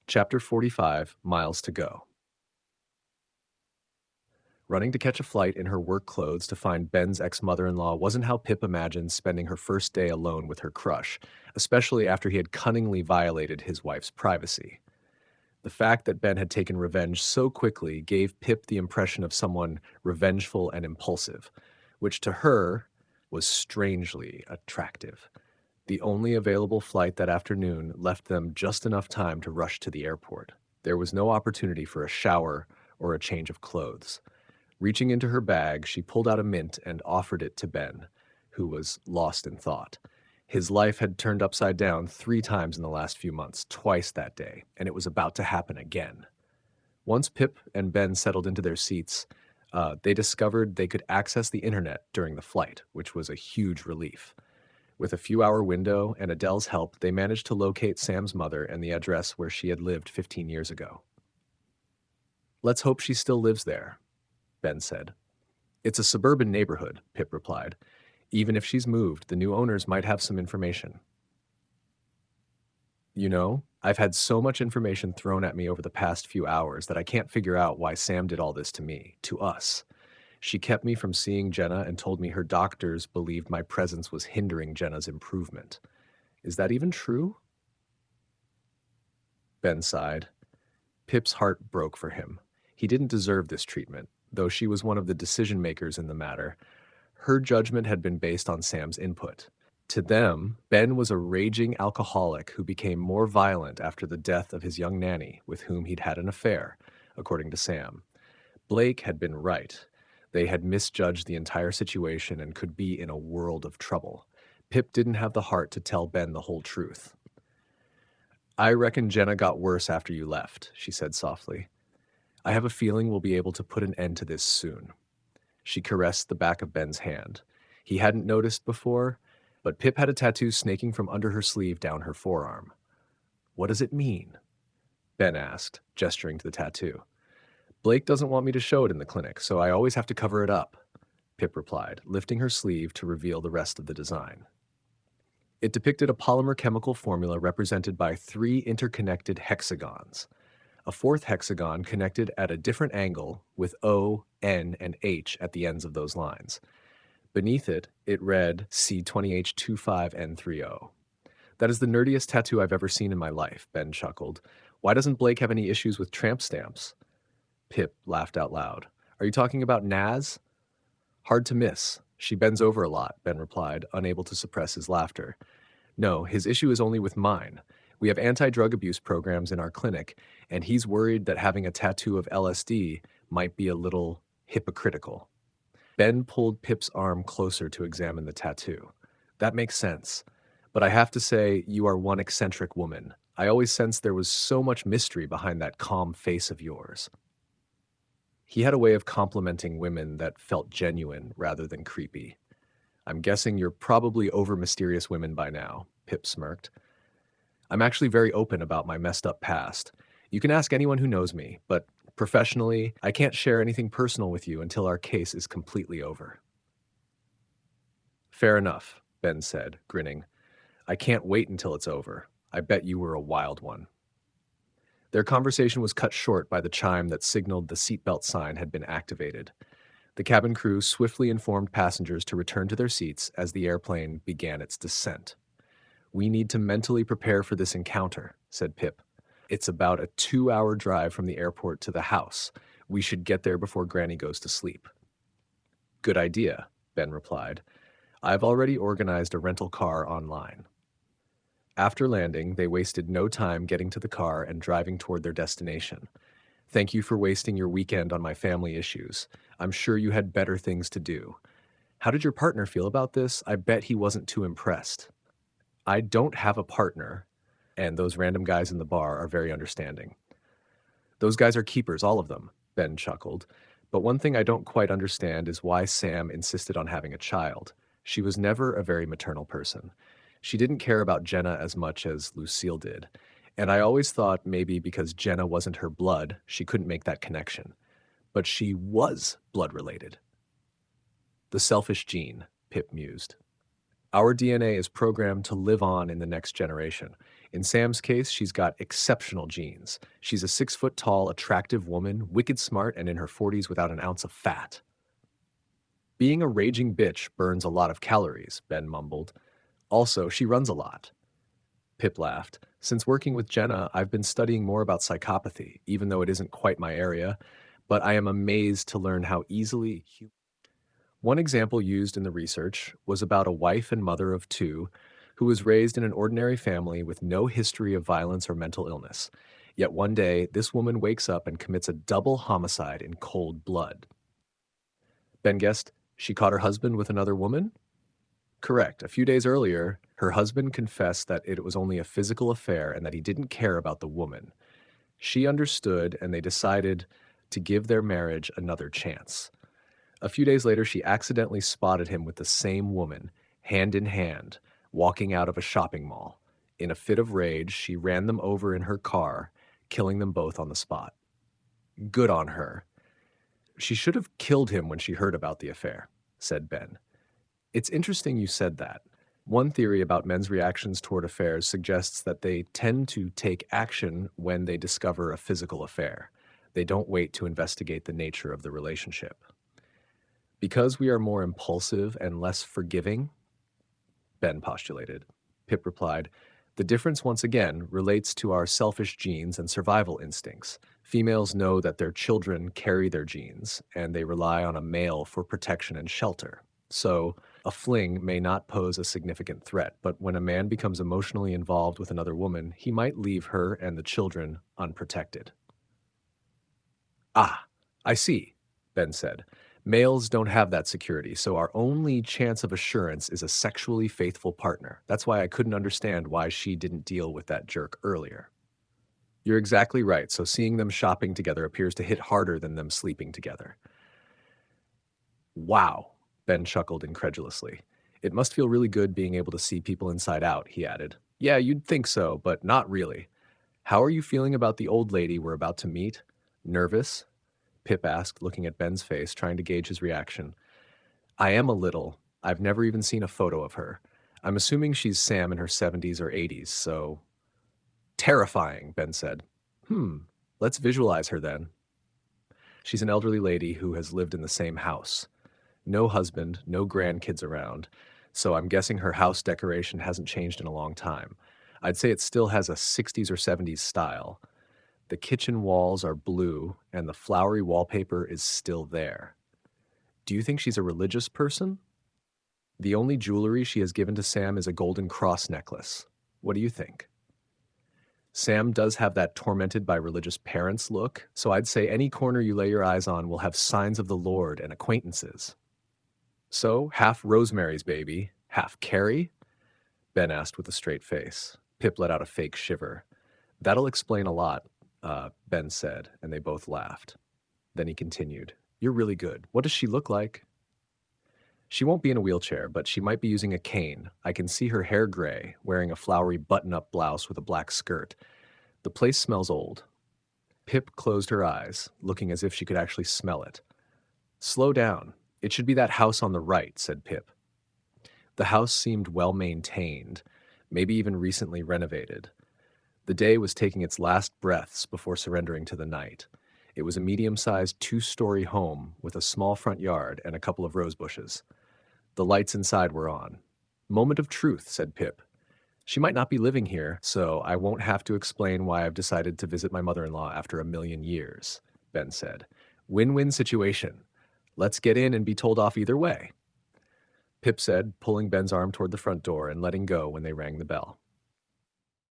Chapter 45, Miles to Go. Running to catch a flight in her work clothes to find Ben's ex-mother-in-law wasn't how Pip imagined spending her first day alone with her crush, especially after he had cunningly violated his wife's privacy. The fact that Ben had taken revenge so quickly gave Pip the impression of someone revengeful and impulsive, which to her was strangely attractive. The only available flight that afternoon left them just enough time to rush to the airport. There was no opportunity for a shower or a change of clothes. Reaching into her bag, she pulled out a mint and offered it to Ben, who was lost in thought. His life had turned upside down 3 times in the last few months, twice that day, and it was about to happen again. Once Pip and Ben settled into their seats, they discovered they could access the internet during the flight, which was a huge relief. With a few-hour window and Adele's help, they managed to locate Sam's mother and the address where she had lived 15 years ago. "Let's hope she still lives there," Ben said. "It's a suburban neighborhood," Pip replied. "Even if she's moved, the new owners might have some information." "You know, I've had so much information thrown at me over the past few hours that I can't figure out why Sam did all this to me, to us. She kept me from seeing Jenna and told me her doctors believed my presence was hindering Jenna's improvement. Is that even true?" Ben sighed. Pip's heart broke for him. He didn't deserve this treatment, though she was one of the decision makers in the matter. Her judgment had been based on Sam's input. To them, Ben was a raging alcoholic who became more violent after the death of his young nanny, with whom he'd had an affair, according to Sam. Blake had been right. They had misjudged the entire situation and could be in a world of trouble. Pip didn't have the heart to tell Ben the whole truth. "I reckon Jenna got worse after you left," she said softly. "I have a feeling we'll be able to put an end to this soon." She caressed the back of Ben's hand. He hadn't noticed before, but Pip had a tattoo snaking from under her sleeve down her forearm. "What does it mean?" Ben asked, gesturing to the tattoo. "Blake doesn't want me to show it in the clinic, so I always have to cover it up," Pip replied, lifting her sleeve to reveal the rest of the design. It depicted a polymer chemical formula represented by 3 interconnected hexagons. A 4th hexagon connected at a different angle with O, N, and H at the ends of those lines. Beneath it, it read C20H25N30. "That is the nerdiest tattoo I've ever seen in my life," Ben chuckled. "Why doesn't Blake have any issues with tramp stamps?" Pip laughed out loud. "Are you talking about Naz?" "Hard to miss. She bends over a lot," Ben replied, unable to suppress his laughter. "No, his issue is only with mine. We have anti-drug abuse programs in our clinic, and he's worried that having a tattoo of LSD might be a little hypocritical." Ben pulled Pip's arm closer to examine the tattoo. "That makes sense. But I have to say, you are one eccentric woman. I always sensed there was so much mystery behind that calm face of yours." He had a way of complimenting women that felt genuine rather than creepy. "I'm guessing you're probably over mysterious women by now," Pip smirked. "I'm actually very open about my messed up past. You can ask anyone who knows me, but professionally, I can't share anything personal with you until our case is completely over." "Fair enough," Ben said, grinning. "I can't wait until it's over. I bet you were a wild one." Their conversation was cut short by the chime that signaled the seatbelt sign had been activated. The cabin crew swiftly informed passengers to return to their seats as the airplane began its descent. "We need to mentally prepare for this encounter," said Pip. "It's about a 2-hour drive from the airport to the house. We should get there before Granny goes to sleep." "Good idea," Ben replied. "I've already organized a rental car online." After landing, they wasted no time getting to the car and driving toward their destination. "Thank you for wasting your weekend on my family issues. I'm sure you had better things to do. How did your partner feel about this? I bet he wasn't too impressed." "I don't have a partner, and those random guys in the bar are very understanding." "Those guys are keepers, all of them," Ben chuckled. "But one thing I don't quite understand is why Sam insisted on having a child. She was never a very maternal person. She didn't care about Jenna as much as Lucille did. And I always thought maybe because Jenna wasn't her blood, she couldn't make that connection. But she was blood-related." "The selfish gene," Pip mused. "Our DNA is programmed to live on in the next generation. In Sam's case, she's got exceptional genes. She's a 6 foot tall, attractive woman, wicked smart, and in her 40s without an ounce of fat. Being a raging bitch burns a lot of calories, Ben mumbled. Also, she runs a lot. Pip laughed. Since working with Jenna, I've been studying more about psychopathy, even though it isn't quite my area, but I am amazed to learn how easily. One example used in the research was about a wife and mother of two who was raised in an ordinary family with no history of violence or mental illness. Yet one day, this woman wakes up and commits a double homicide in cold blood. Ben guessed she caught her husband with another woman? Correct. A few days earlier, her husband confessed that it was only a physical affair and that he didn't care about the woman. She understood, and they decided to give their marriage another chance. A few days later, she accidentally spotted him with the same woman, hand in hand, walking out of a shopping mall. In a fit of rage, she ran them over in her car, killing them both on the spot. Good on her. She should have killed him when she heard about the affair, said Ben. It's interesting you said that. One theory about men's reactions toward affairs suggests that they tend to take action when they discover a physical affair. They don't wait to investigate the nature of the relationship. Because we are more impulsive and less forgiving, Ben postulated. Pip replied, the difference, once again, relates to our selfish genes and survival instincts. Females know that their children carry their genes, and they rely on a male for protection and shelter. So, a fling may not pose a significant threat, but when a man becomes emotionally involved with another woman, he might leave her and the children unprotected. Ah, I see, Ben said. Males don't have that security, so our only chance of assurance is a sexually faithful partner. That's why I couldn't understand why she didn't deal with that jerk earlier. You're exactly right, so seeing them shopping together appears to hit harder than them sleeping together. Wow, Ben chuckled incredulously. It must feel really good being able to see people inside out, he added. Yeah, you'd think so, but not really. How are you feeling about the old lady we're about to meet? Nervous? Pip asked, looking at Ben's face, trying to gauge his reaction. I am a little. I've never even seen a photo of her. I'm assuming she's Sam in her 70s or 80s, so... Terrifying, Ben said. Let's visualize her then. She's an elderly lady who has lived in the same house. No husband, no grandkids around, so I'm guessing her house decoration hasn't changed in a long time. I'd say it still has a 60s or 70s style. The kitchen walls are blue, and the flowery wallpaper is still there. Do you think she's a religious person? The only jewelry she has given to Sam is a golden cross necklace. What do you think? Sam does have that tormented by religious parents look, so I'd say any corner you lay your eyes on will have signs of the Lord and acquaintances. So, half Rosemary's Baby, half Carrie? Ben asked with a straight face. Pip let out a fake shiver. That'll explain a lot, Ben said, and they both laughed. Then he continued, You're really good. What does she look like? She won't be in a wheelchair, but she might be using a cane. I can see her hair gray, wearing a flowery button-up blouse with a black skirt. The place smells old. Pip closed her eyes, looking as if she could actually smell it. Slow down. It should be that house on the right, said Pip. The house seemed well-maintained, maybe even recently renovated. The day was taking its last breaths before surrendering to the night. It was a medium-sized 2-story home with a small front yard and a couple of rose bushes. The lights inside were on. Moment of truth, said Pip. She might not be living here, so I won't have to explain why I've decided to visit my mother-in-law after 1,000,000 years, Ben said. Win-win situation. Let's get in and be told off either way. Pip said, pulling Ben's arm toward the front door and letting go when they rang the bell.